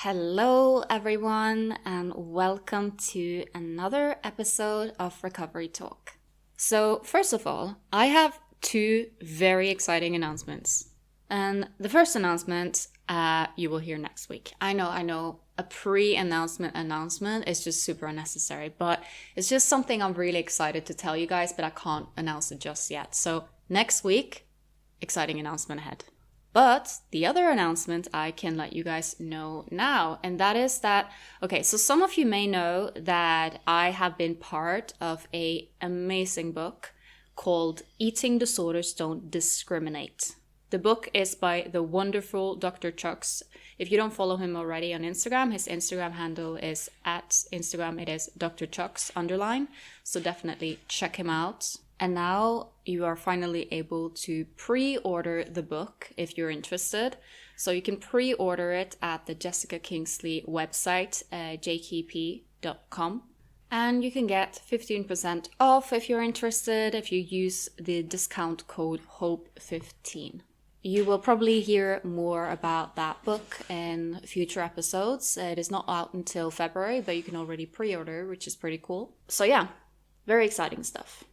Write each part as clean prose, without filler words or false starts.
Hello, everyone, and welcome to another episode of Recovery Talk. So, first of all, I have two very exciting announcements. And the first announcement you will hear next week. I know, a pre-announcement is just super unnecessary, but it's just something I'm really excited to tell you guys, but I can't announce it just yet. So, next week, exciting announcement ahead. But the other announcement I can let you guys know now, and that is that, so some of you may know that I have been part of an amazing book called Eating Disorders Don't Discriminate. The book is by the wonderful Dr. Chucks. If you don't follow him already on Instagram, his Instagram handle is it is Dr. Chucks _. So definitely check him out. And now you are finally able to pre-order the book if you're interested. So you can pre-order it at the Jessica Kingsley website, jkp.com. And you can get 15% off if you're interested if you use the discount code HOPE15. You will probably hear more about that book in future episodes. It is not out until February, but you can already pre-order, which is pretty cool. So yeah, very exciting stuff.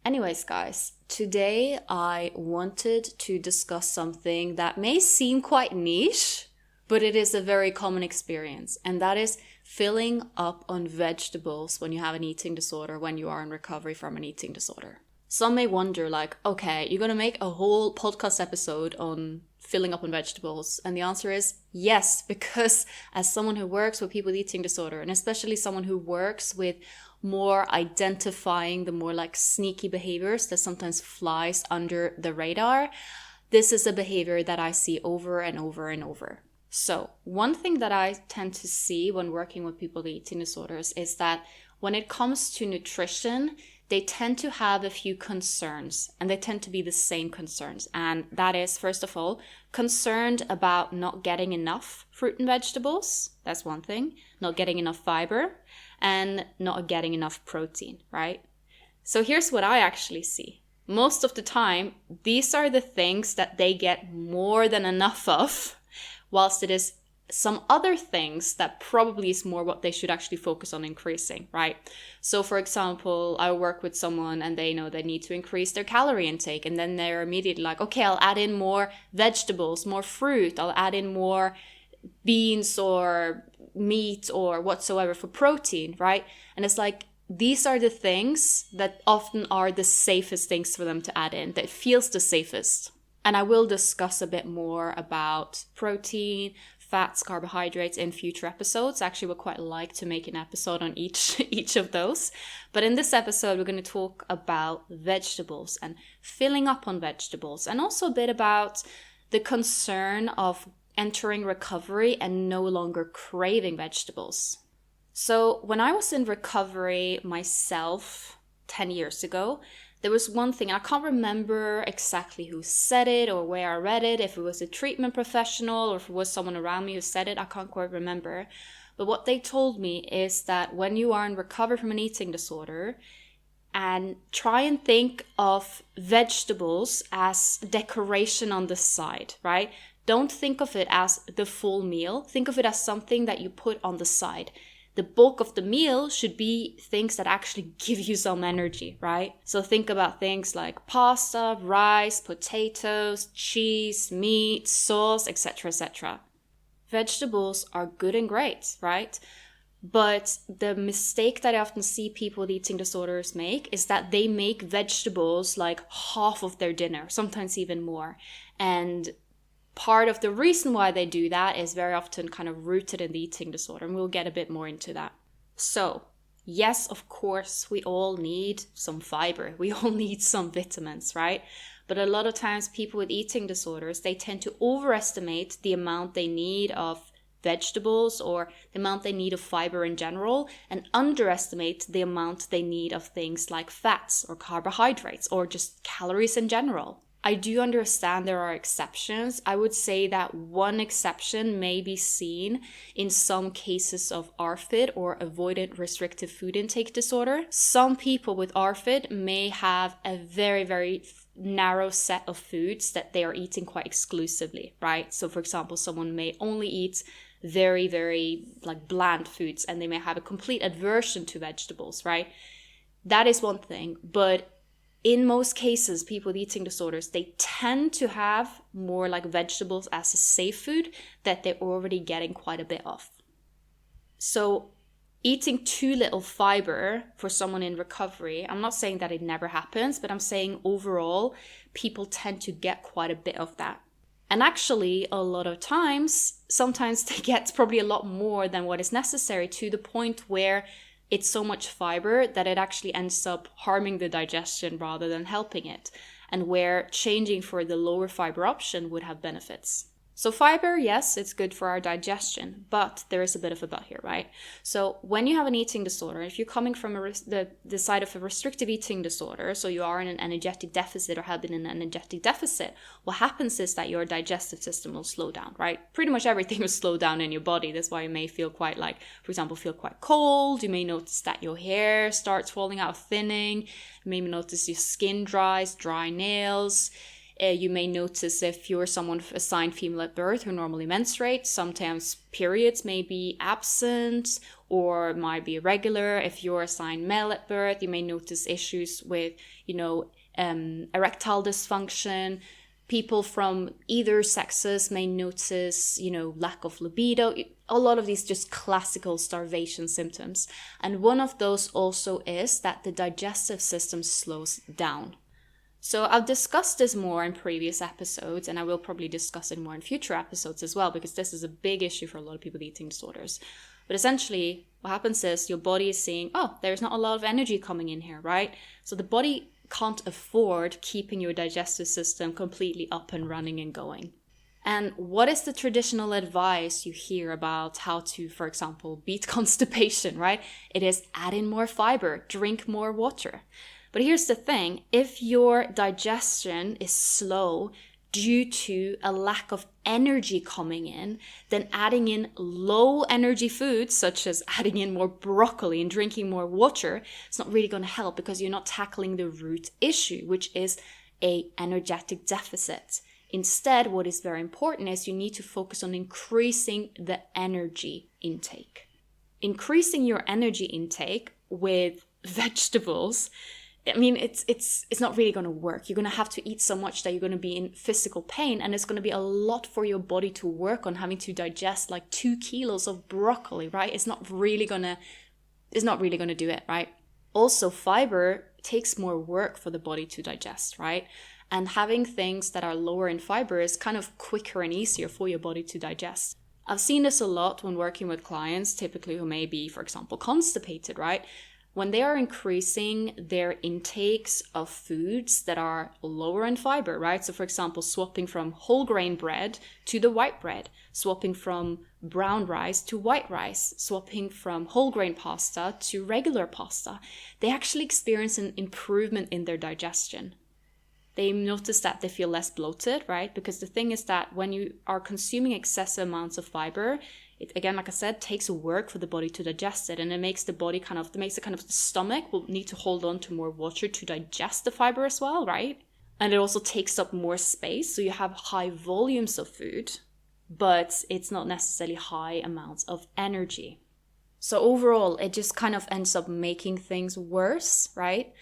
Anyways, guys, today I wanted to discuss something that may seem quite niche, but it is a very common experience, and that is filling up on vegetables when you have an eating disorder, when you are in recovery from an eating disorder. Some may wonder, okay, you're going to make a whole podcast episode on filling up on vegetables, and the answer is yes, because as someone who works with people with eating disorder, and especially someone who works with more identifying the more sneaky behaviors that sometimes flies under the radar, this is a behavior that I see over and over and over. So one thing that I tend to see when working with people with eating disorders is that when it comes to nutrition, they tend to have a few concerns, and they tend to be the same concerns. And that is, first of all, concerned about not getting enough fruit and vegetables. That's one thing. Not getting enough fiber and not getting enough protein, right? So here's what I actually see. Most of the time, these are the things that they get more than enough of, whilst it is some other things that probably is more what they should actually focus on increasing, right? So for example, I work with someone and they know they need to increase their calorie intake, and then they're immediately like, okay, I'll add in more vegetables, more fruit, I'll add in more beans or meat or whatsoever for protein, right? And it's like, these are the things that often are the safest things for them to add in, that feels the safest. And I will discuss a bit more about protein, fats, carbohydrates in future episodes. Actually, would quite like to make an episode on each of those. But in this episode, we're going to talk about vegetables and filling up on vegetables, and also a bit about the concern of entering recovery and no longer craving vegetables. So when I was in recovery myself 10 years ago, there was one thing, and I can't remember exactly who said it or where I read it, if it was a treatment professional or if it was someone around me who said it, I can't quite remember. But what they told me is that when you are in recovery from an eating disorder, and try and think of vegetables as decoration on the side, right? Don't think of it as the full meal. Think of it as something that you put on the side. The bulk of the meal should be things that actually give you some energy, right? So think about things like pasta, rice, potatoes, cheese, meat, sauce, etc., etc. Vegetables are good and great, right? But the mistake that I often see people with eating disorders make is that they make vegetables like half of their dinner, sometimes even more. And part of the reason why they do that is very often kind of rooted in the eating disorder, and we'll get a bit more into that. So, yes, of course, we all need some fiber. We all need some vitamins, right? But a lot of times people with eating disorders, they tend to overestimate the amount they need of vegetables or the amount they need of fiber in general, and underestimate the amount they need of things like fats or carbohydrates or just calories in general. I do understand there are exceptions. I would say that one exception may be seen in some cases of ARFID, or avoidant restrictive food intake disorder. Some people with ARFID may have a very, very narrow set of foods that they are eating quite exclusively, right? So for example, someone may only eat very, very like bland foods, and they may have a complete aversion to vegetables, right? That is one thing. But in most cases, people with eating disorders, they tend to have more like vegetables as a safe food that they're already getting quite a bit of. So eating too little fiber for someone in recovery, I'm not saying that it never happens, but I'm saying overall, people tend to get quite a bit of that. And actually, a lot of times, sometimes they get probably a lot more than what is necessary, to the point where it's so much fiber that it actually ends up harming the digestion rather than helping it, and where changing for the lower fiber option would have benefits. So fiber, yes, it's good for our digestion, but there is a bit of a but here, right? So when you have an eating disorder, if you're coming from the side of a restrictive eating disorder, so you are in an energetic deficit or have been in an energetic deficit, what happens is that your digestive system will slow down, right? Pretty much everything will slow down in your body. That's why you may feel quite like, for example, feel quite cold. You may notice that your hair starts falling out, thinning. You may notice your skin dries, dry nails. You may notice if you're someone assigned female at birth who normally menstruates, sometimes periods may be absent or might be irregular. If you're assigned male at birth, you may notice issues with, erectile dysfunction. People from either sexes may notice, lack of libido. A lot of these just classical starvation symptoms. And one of those also is that the digestive system slows down. So I've discussed this more in previous episodes, and I will probably discuss it more in future episodes as well, because this is a big issue for a lot of people with eating disorders. But essentially, what happens is your body is saying, oh, there's not a lot of energy coming in here, right? So the body can't afford keeping your digestive system completely up and running and going. And what is the traditional advice you hear about how to, for example, beat constipation, right? It is add in more fiber, drink more water. But here's the thing, if your digestion is slow due to a lack of energy coming in, then adding in low energy foods, such as adding in more broccoli and drinking more water, it's not really going to help, because you're not tackling the root issue, which is an energetic deficit. Instead, what is very important is you need to focus on increasing the energy intake. Increasing your energy intake with vegetables, I mean, it's not really going to work. You're going to have to eat so much that you're going to be in physical pain, and it's going to be a lot for your body to work on, having to digest like 2 kilos of broccoli, right? It's not really going to do it, right? Also, fiber takes more work for the body to digest, right? And having things that are lower in fiber is kind of quicker and easier for your body to digest. I've seen this a lot when working with clients, typically who may be, for example, constipated, right? When they are increasing their intakes of foods that are lower in fiber, right? So for example, swapping from whole grain bread to the white bread, swapping from brown rice to white rice, swapping from whole grain pasta to regular pasta, they actually experience an improvement in their digestion. They notice that they feel less bloated, right? Because the thing is that when you are consuming excessive amounts of fiber, it, again, like I said, takes work for the body to digest it, and it makes the body the stomach will need to hold on to more water to digest the fiber as well, right? And it also takes up more space, so you have high volumes of food, but it's not necessarily high amounts of energy. So overall, it just kind of ends up making things worse, right?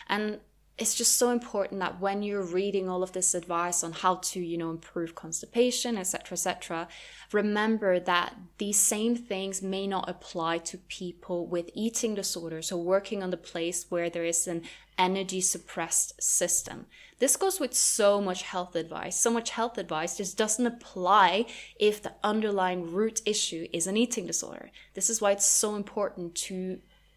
And it's just so important that when you're reading all of this advice on how to, improve constipation, etc., remember that these same things may not apply to people with eating disorders or working on the place where there is an energy suppressed system. This goes with so much health advice. So much health advice just doesn't apply if the underlying root issue is an eating disorder. This is why it's so important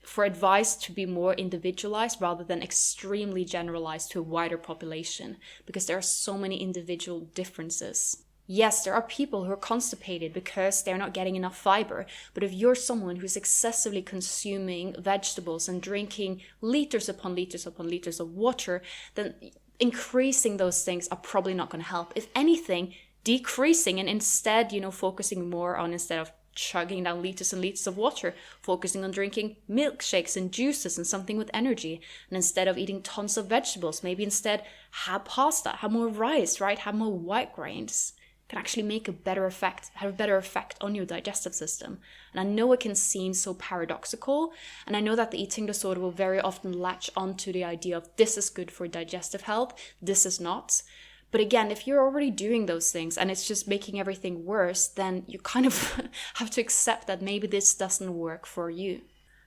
for advice to be more individualized rather than extremely generalized to a wider population, because there are so many individual differences. Yes, there are people who are constipated because they're not getting enough fiber, but if you're someone who's excessively consuming vegetables and drinking liters upon liters upon liters of water, then increasing those things are probably not going to help. If anything, decreasing and instead, focusing more on, instead of chugging down liters and liters of water, focusing on drinking milkshakes and juices and something with energy. And instead of eating tons of vegetables, maybe instead have pasta, have more rice, right? Have more white grains. can actually make have a better effect on your digestive system. And I know it can seem so paradoxical, and I know that the eating disorder will very often latch onto the idea of this is good for digestive health, this is not. But again, if you're already doing those things and it's just making everything worse, then you kind of have to accept that maybe this doesn't work for you.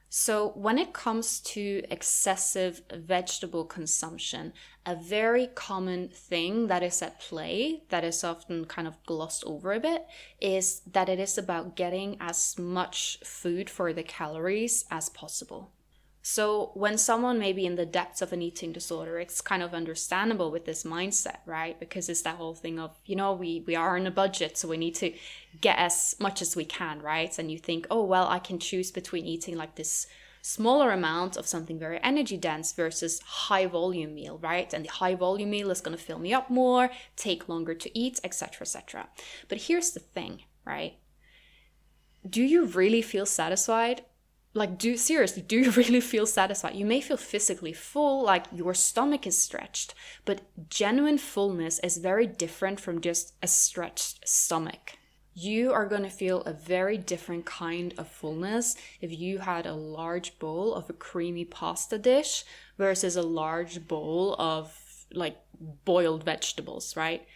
So when it comes to excessive vegetable consumption, a very common thing that is at play, that is often kind of glossed over a bit, is that it is about getting as much food for the calories as possible. So when someone may be in the depths of an eating disorder, it's kind of understandable with this mindset, right? Because it's that whole thing of, we are on a budget, so we need to get as much as we can, right? And you think, oh, well, I can choose between eating like this smaller amount of something very energy dense versus high volume meal, right? And the high volume meal is going to fill me up more, take longer to eat, etc., etc. But here's the thing, right? Do you really feel satisfied? Do you really feel satisfied? You may feel physically full, like your stomach is stretched, but genuine fullness is very different from just a stretched stomach. You are going to feel a very different kind of fullness if you had a large bowl of a creamy pasta dish versus a large bowl of boiled vegetables, right?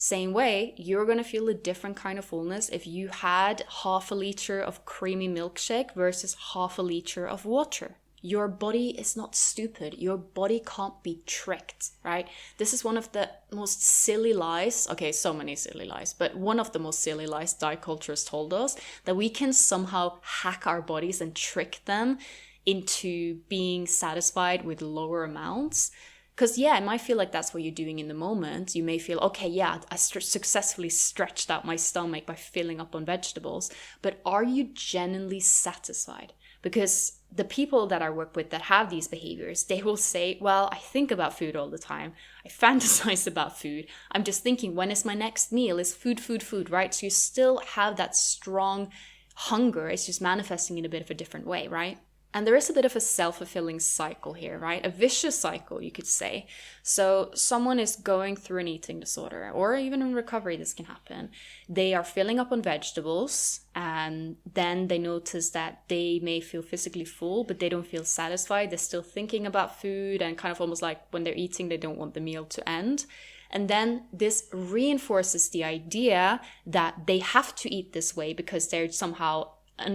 Same way, you're going to feel a different kind of fullness if you had half a liter of creamy milkshake versus half a liter of water. Your body is not stupid. Your body can't be tricked, right? This is one of the most silly lies. Okay, so many silly lies, but one of the most silly lies diet culture has told us, that we can somehow hack our bodies and trick them into being satisfied with lower amounts. Because it might feel like that's what you're doing in the moment. You may feel, okay, I successfully stretched out my stomach by filling up on vegetables. But are you genuinely satisfied? Because the people that I work with that have these behaviors, they will say, well, I think about food all the time. I fantasize about food. I'm just thinking, when is my next meal? Is food, right? So you still have that strong hunger. It's just manifesting in a bit of a different way, right? And there is a bit of a self-fulfilling cycle here, right? A vicious cycle, you could say. So someone is going through an eating disorder, or even in recovery, this can happen. They are filling up on vegetables, and then they notice that they may feel physically full, but they don't feel satisfied. They're still thinking about food, and kind of almost like when they're eating, they don't want the meal to end. And then this reinforces the idea that they have to eat this way because they're somehow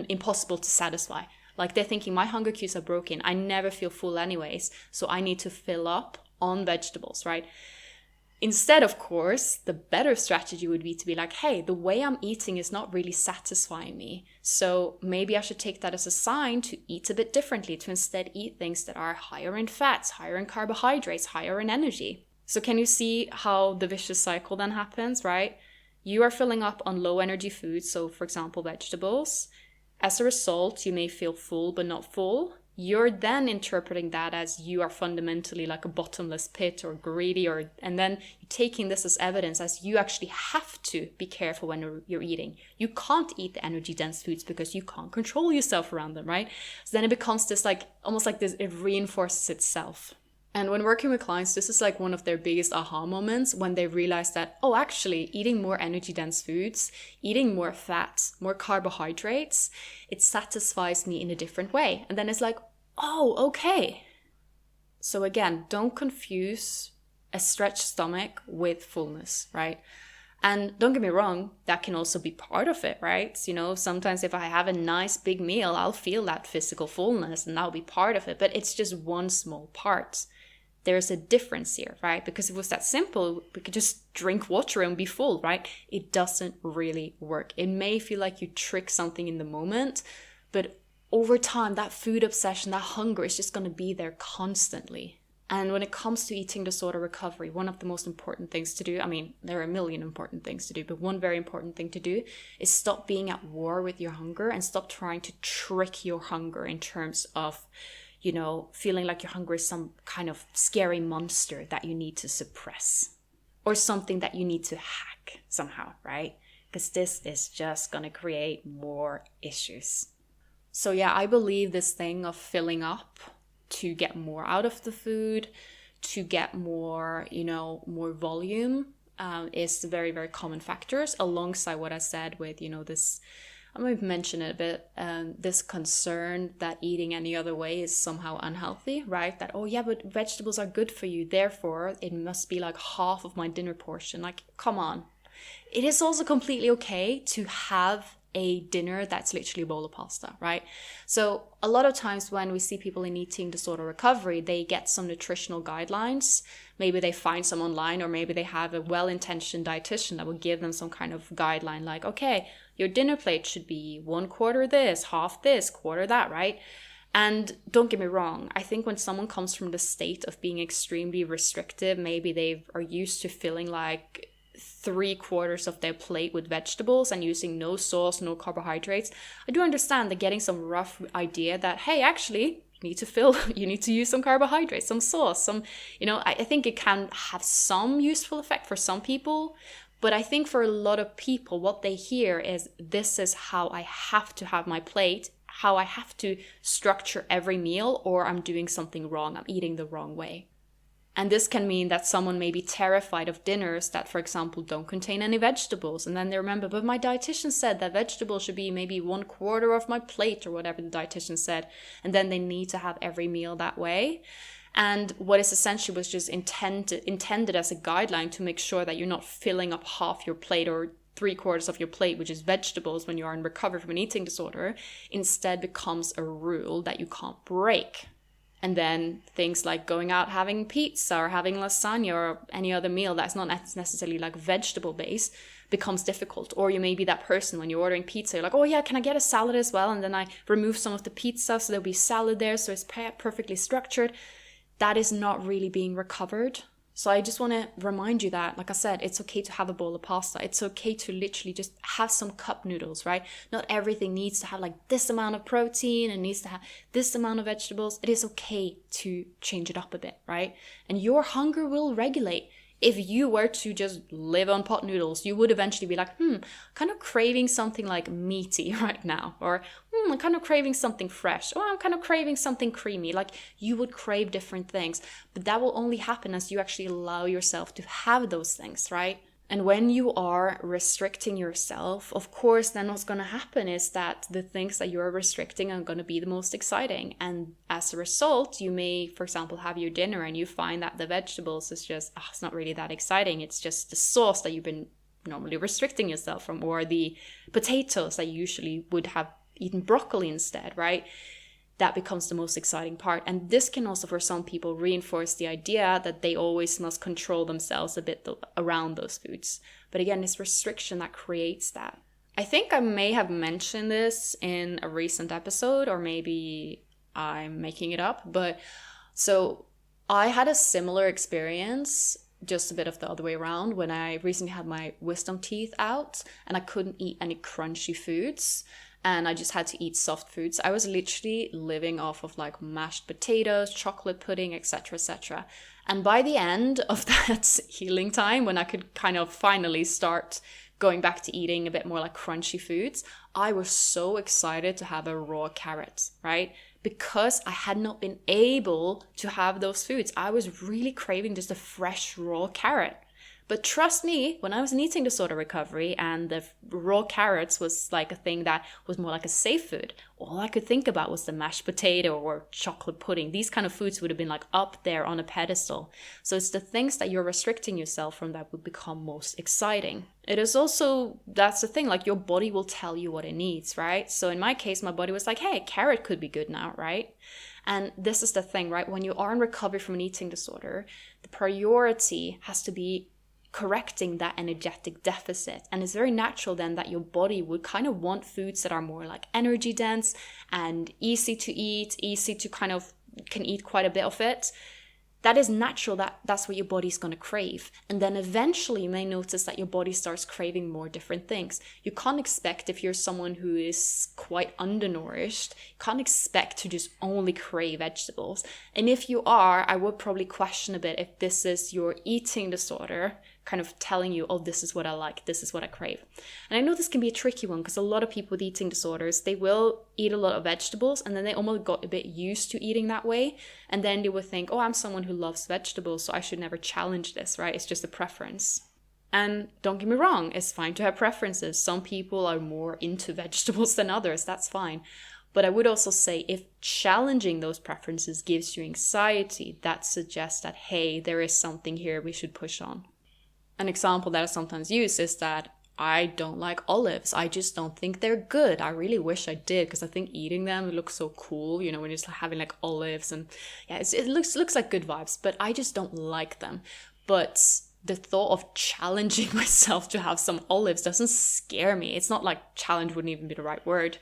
impossible to satisfy. Like they're thinking, my hunger cues are broken. I never feel full anyways, so I need to fill up on vegetables, right? Instead, of course, the better strategy would be to be like, hey, the way I'm eating is not really satisfying me. So maybe I should take that as a sign to eat a bit differently, to instead eat things that are higher in fats, higher in carbohydrates, higher in energy. So can you see how the vicious cycle then happens, right? You are filling up on low energy foods, so for example, vegetables. As a result, you may feel full but not full. You're then interpreting that as you are fundamentally like a bottomless pit or greedy, and then you're taking this as evidence as you actually have to be careful when you're eating. You can't eat the energy dense foods because you can't control yourself around them, right? So then it becomes this almost like this, it reinforces itself. And when working with clients, this is like one of their biggest aha moments when they realize that, oh, actually eating more energy dense foods, eating more fats, more carbohydrates, it satisfies me in a different way. And then it's like, oh, okay. So again, don't confuse a stretched stomach with fullness, right? And don't get me wrong, that can also be part of it, right? Sometimes if I have a nice big meal, I'll feel that physical fullness and that'll be part of it, but it's just one small part. There's a difference here, right? Because if it was that simple, we could just drink water and be full, right? It doesn't really work. It may feel like you trick something in the moment, but over time, that food obsession, that hunger is just going to be there constantly. And when it comes to eating disorder recovery, one of the most important things to do, there are a million important things to do, but one very important thing to do is stop being at war with your hunger and stop trying to trick your hunger in terms of feeling like your hunger is some kind of scary monster that you need to suppress or something that you need to hack somehow, right? Because this is just going to create more issues. So I believe this thing of filling up to get more out of the food, to get more, more volume is very, very common factors, alongside what I said with, this, I might mention it a bit, this concern that eating any other way is somehow unhealthy, right? That, oh yeah, but vegetables are good for you, therefore it must be like half of my dinner portion. Like, come on. It is also completely okay to have a dinner that's literally a bowl of pasta, right? So a lot of times when we see people in eating disorder recovery, they get some nutritional guidelines. Maybe they find some online, or maybe they have a well-intentioned dietitian that will give them some kind of guideline, like, okay, your dinner plate should be 1/4 this, half this, quarter that, right? And don't get me wrong, I think when someone comes from the state of being extremely restrictive, maybe they are used to feeling like 3/4 of their plate with vegetables and using no sauce, no carbohydrates. I do understand that getting some rough idea that, hey, actually, you need to use some carbohydrates, some sauce, I think it can have some useful effect for some people. But I think for a lot of people, what they hear is, this is how I have to have my plate, how I have to structure every meal, or I'm doing something wrong, I'm eating the wrong way. And this can mean that someone may be terrified of dinners that, for example, don't contain any vegetables. And then they remember, but my dietitian said that vegetables should be maybe 1/4 of my plate, or whatever the dietitian said. And then they need to have every meal that way. And what is essentially was just intended as a guideline to make sure that you're not filling up half your plate or 3/4 of your plate, which is vegetables, when you are in recovery from an eating disorder, instead becomes a rule that you can't break. And then things like going out having pizza or having lasagna or any other meal that's not necessarily like vegetable based becomes difficult. Or you may be that person when you're ordering pizza, you're like, oh yeah, can I get a salad as well? And then I remove some of the pizza so there'll be salad there, so it's perfectly structured. That is not really being recovered. So I just want to remind you that, like I said, it's okay to have a bowl of pasta. It's okay to literally just have some cup noodles, right? Not everything needs to have like this amount of protein and needs to have this amount of vegetables. It is okay to change it up a bit, right? And your hunger will regulate. If you were to just live on pot noodles, you would eventually be like, kind of craving something like meaty right now. Or, I'm kind of craving something fresh. Or I'm kind of craving something creamy. Like, you would crave different things. But that will only happen as you actually allow yourself to have those things, right? And when you are restricting yourself, of course, then what's going to happen is that the things that you're restricting are going to be the most exciting. And as a result, you may, for example, have your dinner and you find that the vegetables is just, it's not really that exciting. It's just the sauce that you've been normally restricting yourself from, or the potatoes that you usually would have eaten broccoli instead, right? That becomes the most exciting part. And this can also, for some people, reinforce the idea that they always must control themselves a bit around those foods. But again, it's restriction that creates that. I think I may have mentioned this in a recent episode, or maybe I'm making it up. But so I had a similar experience, just a bit of the other way around, when I recently had my wisdom teeth out and I couldn't eat any crunchy foods. And I just had to eat soft foods. I was literally living off of like mashed potatoes, chocolate pudding, etc., etc. And by the end of that healing time, when I could kind of finally start going back to eating a bit more like crunchy foods, I was so excited to have a raw carrot, right? Because I had not been able to have those foods. I was really craving just a fresh raw carrot. But trust me, when I was in eating disorder recovery and the raw carrots was like a thing that was more like a safe food, all I could think about was the mashed potato or chocolate pudding. These kind of foods would have been like up there on a pedestal. So it's the things that you're restricting yourself from that would become most exciting. It is also, that's the thing, like your body will tell you what it needs, right? So in my case, my body was like, hey, carrot could be good now, right? And this is the thing, right? When you are in recovery from an eating disorder, the priority has to be correcting that energetic deficit. And it's very natural then that your body would kind of want foods that are more like energy dense and easy to eat, easy to kind of can eat quite a bit of it. That is natural, that's what your body's going to crave. And then eventually you may notice that your body starts craving more different things. You can't expect, if you're someone who is quite undernourished, you can't expect to just only crave vegetables. And if you are, I would probably question a bit if this is your eating disorder kind of telling you, oh, this is what I like, this is what I crave. And I know this can be a tricky one because a lot of people with eating disorders, they will eat a lot of vegetables and then they almost got a bit used to eating that way. And then they would think, oh, I'm someone who loves vegetables, so I should never challenge this, right? It's just a preference. And don't get me wrong, it's fine to have preferences. Some people are more into vegetables than others, that's fine. But I would also say if challenging those preferences gives you anxiety, that suggests that, hey, there is something here we should push on. An example that I sometimes use is that I don't like olives. I just don't think they're good. I really wish I did, because I think eating them looks so cool, when you're just having like olives, and yeah, it looks like good vibes, but I just don't like them. But the thought of challenging myself to have some olives doesn't scare me. It's not like challenge wouldn't even be the right word.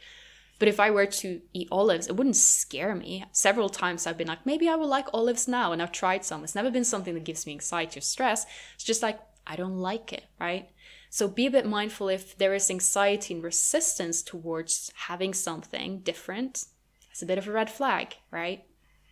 But if I were to eat olives, it wouldn't scare me. Several times I've been like, maybe I will like olives now, and I've tried some. It's never been something that gives me anxiety or stress. It's just like, I don't like it, right? So be a bit mindful if there is anxiety and resistance towards having something different. It's a bit of a red flag, right?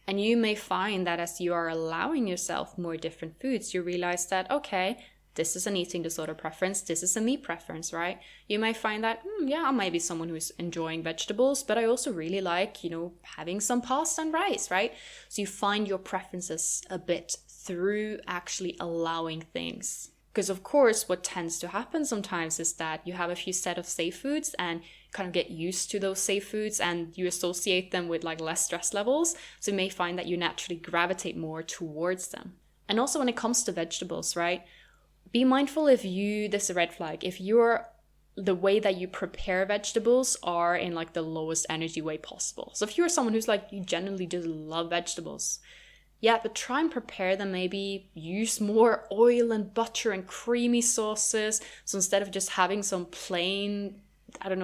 And you may find that as you are allowing yourself more different foods, you realize that, okay, this is an eating disorder preference, this is a me preference, right? You may find that, yeah, I might be someone who's enjoying vegetables, but I also really like, having some pasta and rice, right? So you find your preferences a bit through actually allowing things. Because of course, what tends to happen sometimes is that you have a few set of safe foods and kind of get used to those safe foods, and you associate them with like less stress levels. So you may find that you naturally gravitate more towards them. And also when it comes to vegetables, right? Be mindful this is a red flag, if the way that you prepare vegetables are in like the lowest energy way possible. So if you're someone who's like, you generally just love vegetables, yeah, but try and prepare them, maybe use more oil and butter and creamy sauces. So instead of just having some plain,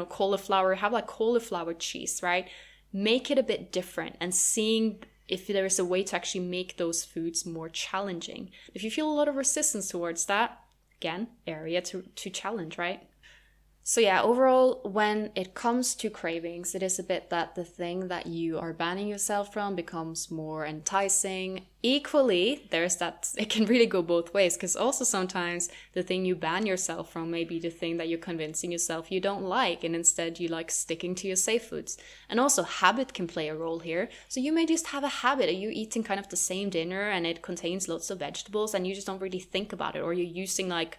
cauliflower, have like cauliflower cheese, right? Make it a bit different and seeing if there is a way to actually make those foods more challenging. If you feel a lot of resistance towards that, again, area to challenge, right? So yeah, overall, when it comes to cravings, it is a bit that the thing that you are banning yourself from becomes more enticing. Equally, there's that, it can really go both ways, because also sometimes the thing you ban yourself from may be the thing that you're convincing yourself you don't like, and instead you like sticking to your safe foods. And also habit can play a role here. So you may just have a habit of you eating kind of the same dinner and it contains lots of vegetables and you just don't really think about it, or you're using like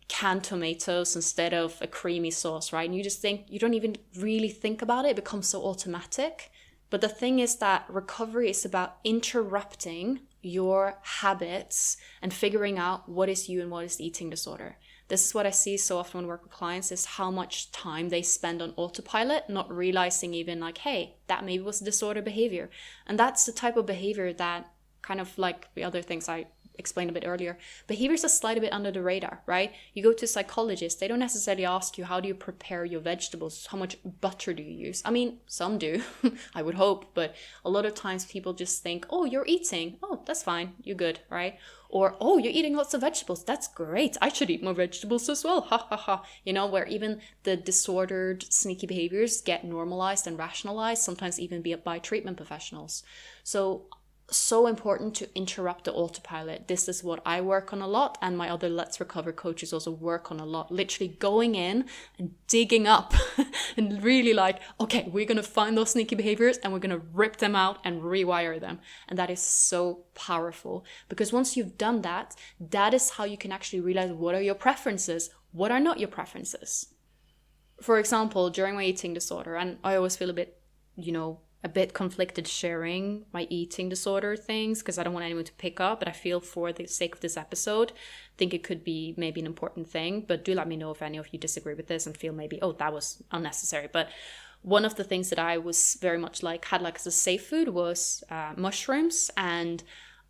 canned tomatoes instead of a creamy sauce, right? And you just think, you don't even really think about it. It becomes so automatic. But the thing is that recovery is about interrupting your habits and figuring out what is you and what is the eating disorder. This is what I see so often when I work with clients, is how much time they spend on autopilot, not realizing even like, hey, that maybe was disorder behavior. And that's the type of behavior that, kind of like the other things I explained a bit earlier, behaviors that slide a bit under the radar, right? You go to a psychologist, they don't necessarily ask you, how do you prepare your vegetables? How much butter do you use? I mean, some do, I would hope, but a lot of times people just think, oh, you're eating. Oh, that's fine. You're good, right? Or, oh, you're eating lots of vegetables. That's great. I should eat more vegetables as well. Ha ha ha. Where even the disordered, sneaky behaviors get normalized and rationalized, sometimes even by treatment professionals. So important to interrupt the autopilot. This is what I work on a lot, and my other Let's Recover coaches also work on a lot. Literally going in and digging up and really like, okay, we're going to find those sneaky behaviors and we're going to rip them out and rewire them. And that is so powerful, because once you've done that, that is how you can actually realize what are your preferences, what are not your preferences. For example, during my eating disorder, and I always feel a bit conflicted sharing my eating disorder things, because I don't want anyone to pick up, but I feel for the sake of this episode, I think it could be maybe an important thing. But do let me know if any of you disagree with this and feel maybe, oh, that was unnecessary. But one of the things that I was very much had as a safe food was mushrooms. And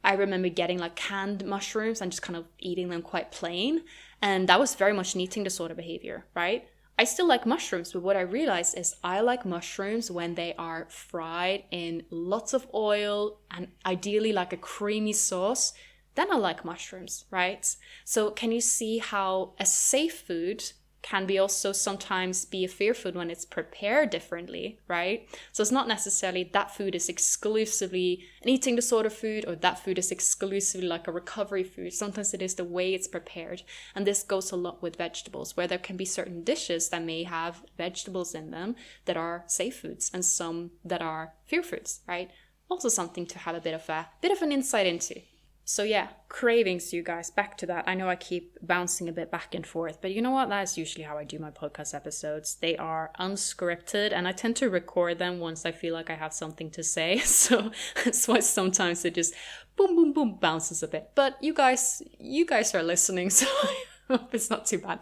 I remember getting like canned mushrooms and just kind of eating them quite plain. And that was very much an eating disorder behavior, right? I still like mushrooms, but what I realized is I like mushrooms when they are fried in lots of oil and ideally like a creamy sauce. Then I like mushrooms, right? So can you see how a safe food can be also sometimes be a fear food when it's prepared differently, right? So it's not necessarily that food is exclusively an eating disorder food, or that food is exclusively like a recovery food. Sometimes it is the way it's prepared. And this goes a lot with vegetables, where there can be certain dishes that may have vegetables in them that are safe foods and some that are fear foods, right? Also something to have a bit of an insight into. So yeah, cravings, you guys, back to that. I know I keep bouncing a bit back and forth, but you know what? That's usually how I do my podcast episodes. They are unscripted, and I tend to record them once I feel like I have something to say. So that's why sometimes it just boom, boom, boom bounces a bit. But you guys are listening, so I hope it's not too bad.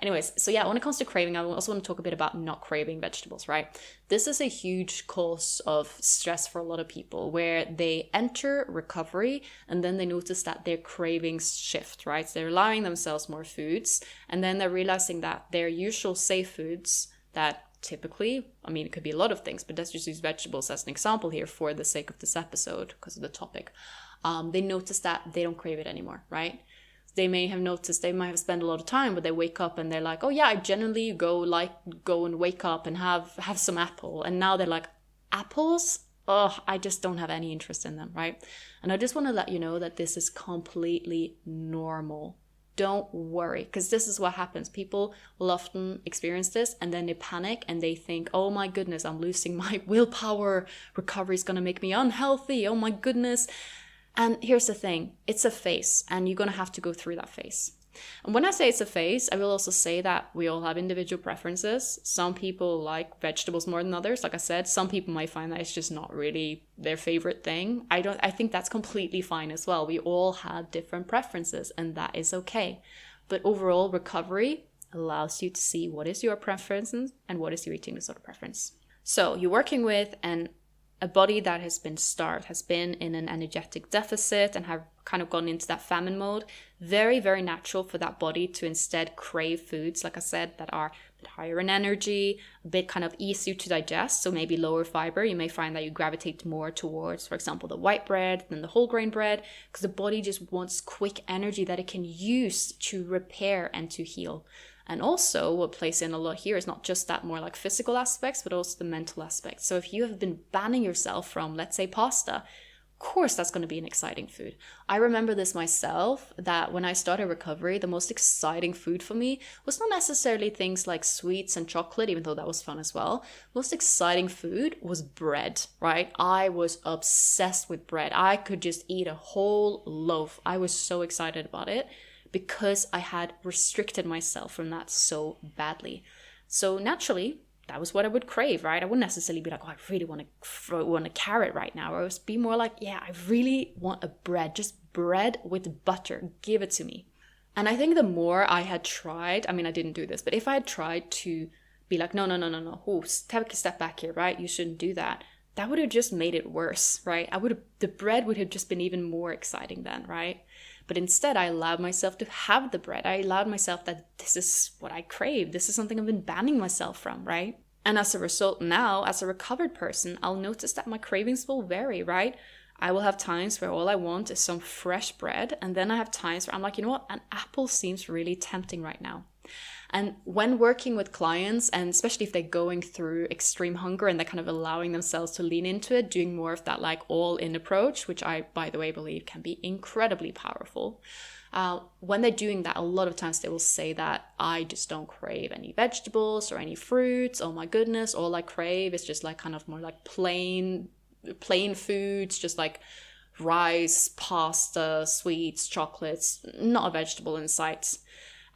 Anyways, so yeah, when it comes to craving, I also want to talk a bit about not craving vegetables, right? This is a huge cause of stress for a lot of people where they enter recovery and then they notice that their cravings shift, right? So they're allowing themselves more foods and then they're realizing that their usual safe foods that typically, I mean, it could be a lot of things, but let's just use vegetables as an example here for the sake of this episode because of the topic. They notice that they don't crave it anymore, right? They may have noticed, they might have spent a lot of time, but they wake up and they're like, oh yeah, I generally go and wake up and have some apple. And now they're like, apples? Oh, I just don't have any interest in them, right? And I just want to let you know that this is completely normal. Don't worry, because this is what happens. People will often experience this and then they panic and they think, oh my goodness, I'm losing my willpower. Recovery is going to make me unhealthy. Oh my goodness. And here's the thing, it's a phase and you're going to have to go through that phase. And when I say it's a phase, I will also say that we all have individual preferences. Some people like vegetables more than others. Like I said, some people might find that it's just not really their favorite thing. I think that's completely fine as well. We all have different preferences and that is okay. But overall, recovery allows you to see what is your preference and what is your eating disorder preference. So you're working with a body that has been starved, has been in an energetic deficit and have kind of gone into that famine mode. Very, very natural for that body to instead crave foods, like I said, that are a bit higher in energy, a bit kind of easier to digest, so maybe lower fiber. You may find that you gravitate more towards, for example, the white bread than the whole grain bread, because the body just wants quick energy that it can use to repair and to heal. And also what plays in a lot here is not just that more like physical aspects, but also the mental aspects. So if you have been banning yourself from, let's say, pasta, of course that's going to be an exciting food. I remember this myself, that when I started recovery, the most exciting food for me was not necessarily things like sweets and chocolate, even though that was fun as well. Most exciting food was bread, right? I was obsessed with bread. I could just eat a whole loaf. I was so excited about it, because I had restricted myself from that so badly. So naturally, that was what I would crave, right? I wouldn't necessarily be like, oh, I really want a carrot right now. Or I would be more like, yeah, I really want a bread, just bread with butter. Give it to me. And I think the more I had tried, I mean, I didn't do this, but if I had tried to be like, no, oh, take a step back here, right? You shouldn't do that. That would have just made it worse, right? The bread would have just been even more exciting then, right? But instead, I allowed myself to have the bread. I allowed myself that this is what I crave. This is something I've been banning myself from, right? And as a result now, as a recovered person, I'll notice that my cravings will vary, right? I will have times where all I want is some fresh bread. And then I have times where I'm like, you know what? An apple seems really tempting right now. And when working with clients, and especially if they're going through extreme hunger and they're kind of allowing themselves to lean into it, doing more of that like all-in approach, which I, by the way, believe can be incredibly powerful. When they're doing that, a lot of times they will say that I just don't crave any vegetables or any fruits. Oh my goodness, all I crave is just like kind of more like plain foods, just like rice, pasta, sweets, chocolates, not a vegetable in sight.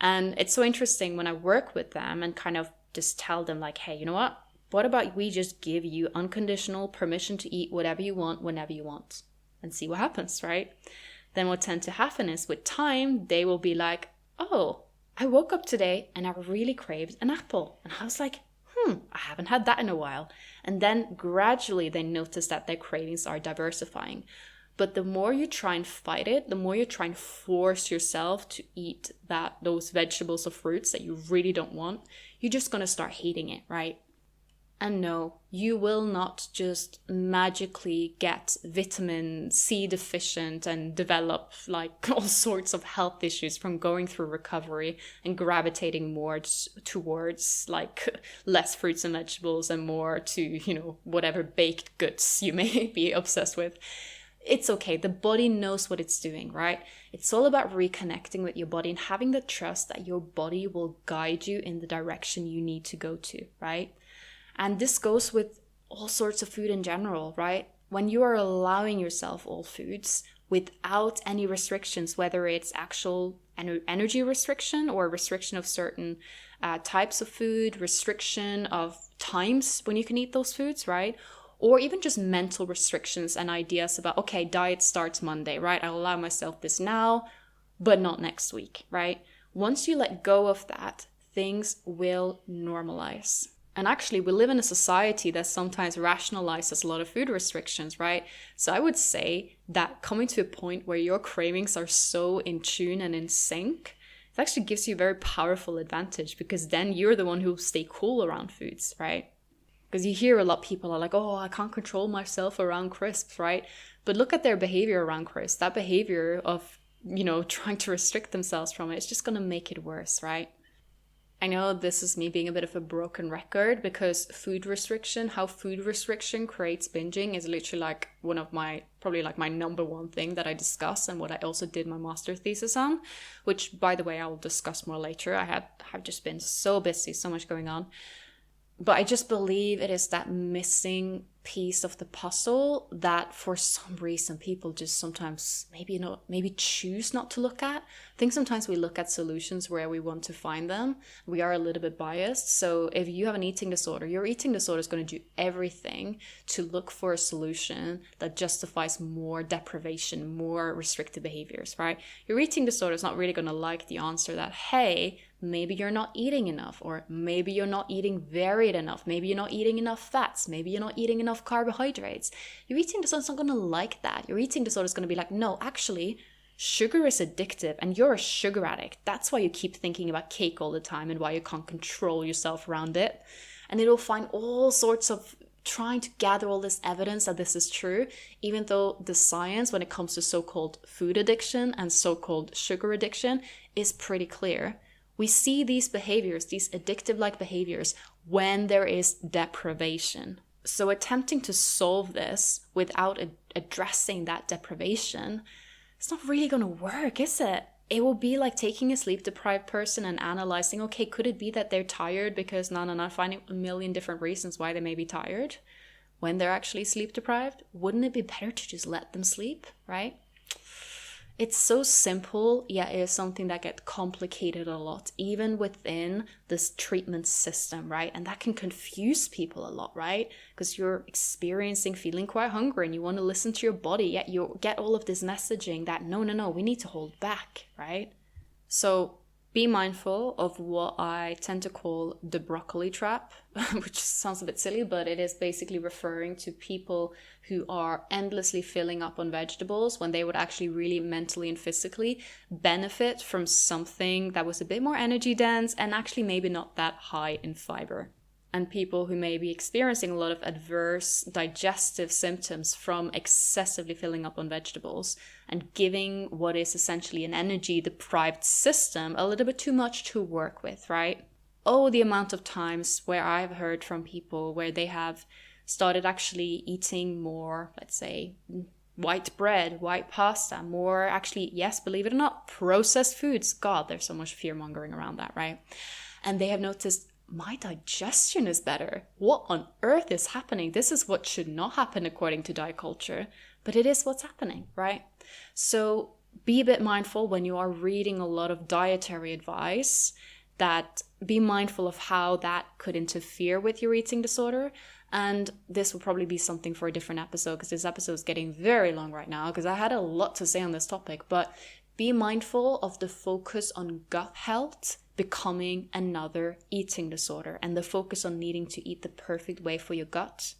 And it's so interesting when I work with them and kind of just tell them like, hey, you know what about we just give you unconditional permission to eat whatever you want, whenever you want, and see what happens, right? Then what tends to happen is with time, they will be like, oh, I woke up today and I really craved an apple. And I was like, I haven't had that in a while. And then gradually they notice that their cravings are diversifying. But the more you try and fight it, the more you try and force yourself to eat those vegetables or fruits that you really don't want, you're just going to start hating it, right? And no, you will not just magically get vitamin C deficient and develop like all sorts of health issues from going through recovery and gravitating more towards like less fruits and vegetables and more to, whatever baked goods you may be obsessed with. It's okay. The body knows what it's doing, right? It's all about reconnecting with your body and having the trust that your body will guide you in the direction you need to go to, right? And this goes with all sorts of food in general, right? When you are allowing yourself all foods, without any restrictions, whether it's actual energy restriction or restriction of certain types of food, restriction of times when you can eat those foods, right? Or even just mental restrictions and ideas about, okay, diet starts Monday, right? I'll allow myself this now, but not next week, right? Once you let go of that, things will normalize. And actually, we live in a society that sometimes rationalizes a lot of food restrictions, right? So I would say that coming to a point where your cravings are so in tune and in sync, it actually gives you a very powerful advantage, because then you're the one who will stay cool around foods, right? Because you hear a lot of people are like, oh, I can't control myself around crisps, right? But look at their behavior around crisps. That behavior of, trying to restrict themselves from it, it's just going to make it worse, right? I know this is me being a bit of a broken record, because how food restriction creates binging is literally like one of probably like my number one thing that I discuss, and what I also did my master thesis on, which, by the way, I will discuss more later. I've just been so busy, so much going on. But I just believe it is that missing piece of the puzzle that for some reason people just sometimes maybe choose not to look at. I think sometimes we look at solutions where we want to find them. We are a little bit biased. So if you have an eating disorder, your eating disorder is going to do everything to look for a solution that justifies more deprivation, more restrictive behaviors, right? Your eating disorder is not really going to like the answer that, hey, maybe you're not eating enough, or maybe you're not eating varied enough, maybe you're not eating enough fats, maybe you're not eating enough carbohydrates. Your eating disorder is not going to like that. Your eating disorder is going to be like, no, actually, sugar is addictive and you're a sugar addict. That's why you keep thinking about cake all the time and why you can't control yourself around it. And it'll find all sorts of trying to gather all this evidence that this is true, even though the science when it comes to so-called food addiction and so-called sugar addiction is pretty clear. We see these behaviors, these addictive-like behaviors, when there is deprivation. So attempting to solve this without addressing that deprivation, it's not really going to work, is it? It will be like taking a sleep-deprived person and analyzing, okay, could it be that they're tired because finding a million different reasons why they may be tired when they're actually sleep-deprived? Wouldn't it be better to just let them sleep, right? It's so simple, yet it is something that gets complicated a lot, even within this treatment system, right? And that can confuse people a lot, right? Because you're experiencing feeling quite hungry and you want to listen to your body, yet you get all of this messaging that no, we need to hold back, right? So be mindful of what I tend to call the broccoli trap, which sounds a bit silly, but it is basically referring to people who are endlessly filling up on vegetables when they would actually really mentally and physically benefit from something that was a bit more energy dense and actually maybe not that high in fiber. And people who may be experiencing a lot of adverse digestive symptoms from excessively filling up on vegetables and giving what is essentially an energy deprived system a little bit too much to work with, right? Oh, the amount of times where I've heard from people where they have started actually eating more, let's say, white bread, white pasta, more actually, yes, believe it or not, processed foods. God, there's so much fear mongering around that, right? And they have noticed, my digestion is better. What on earth is happening? This is what should not happen according to diet culture, but it is what's happening, right? So be a bit mindful when you are reading a lot of dietary advice, that be mindful of how that could interfere with your eating disorder. And this will probably be something for a different episode, because this episode is getting very long right now, because I had a lot to say on this topic. But be mindful of the focus on gut health becoming another eating disorder, and the focus on needing to eat the perfect way for your gut,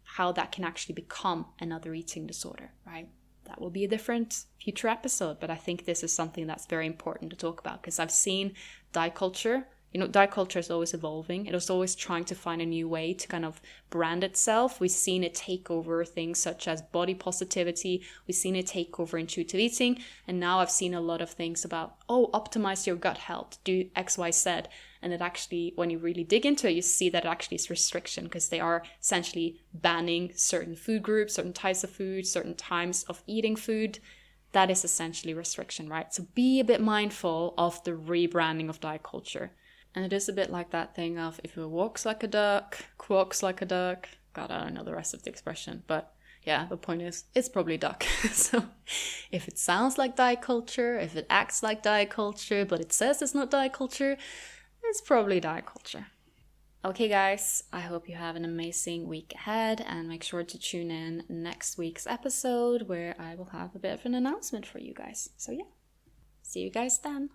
how that can actually become another eating disorder, right? That will be a different future episode, but I think this is something that's very important to talk about, because I've seen diet culture. Diet culture is always evolving. It is always trying to find a new way to kind of brand itself. We've seen it take over things such as body positivity. We've seen it take over intuitive eating. And now I've seen a lot of things about, optimize your gut health, do X, Y, Z. And it actually, when you really dig into it, you see that it actually is restriction, because they are essentially banning certain food groups, certain types of food, certain times of eating food. That is essentially restriction, right? So be a bit mindful of the rebranding of diet culture. And it is a bit like that thing of, if it walks like a duck, quacks like a duck. God, I don't know the rest of the expression. But, yeah, the point is, it's probably duck. So if it sounds like diet culture, if it acts like diet culture, but it says it's not diet culture, it's probably diet culture. Okay, guys, I hope you have an amazing week ahead, and make sure to tune in next week's episode where I will have a bit of an announcement for you guys. So yeah, see you guys then.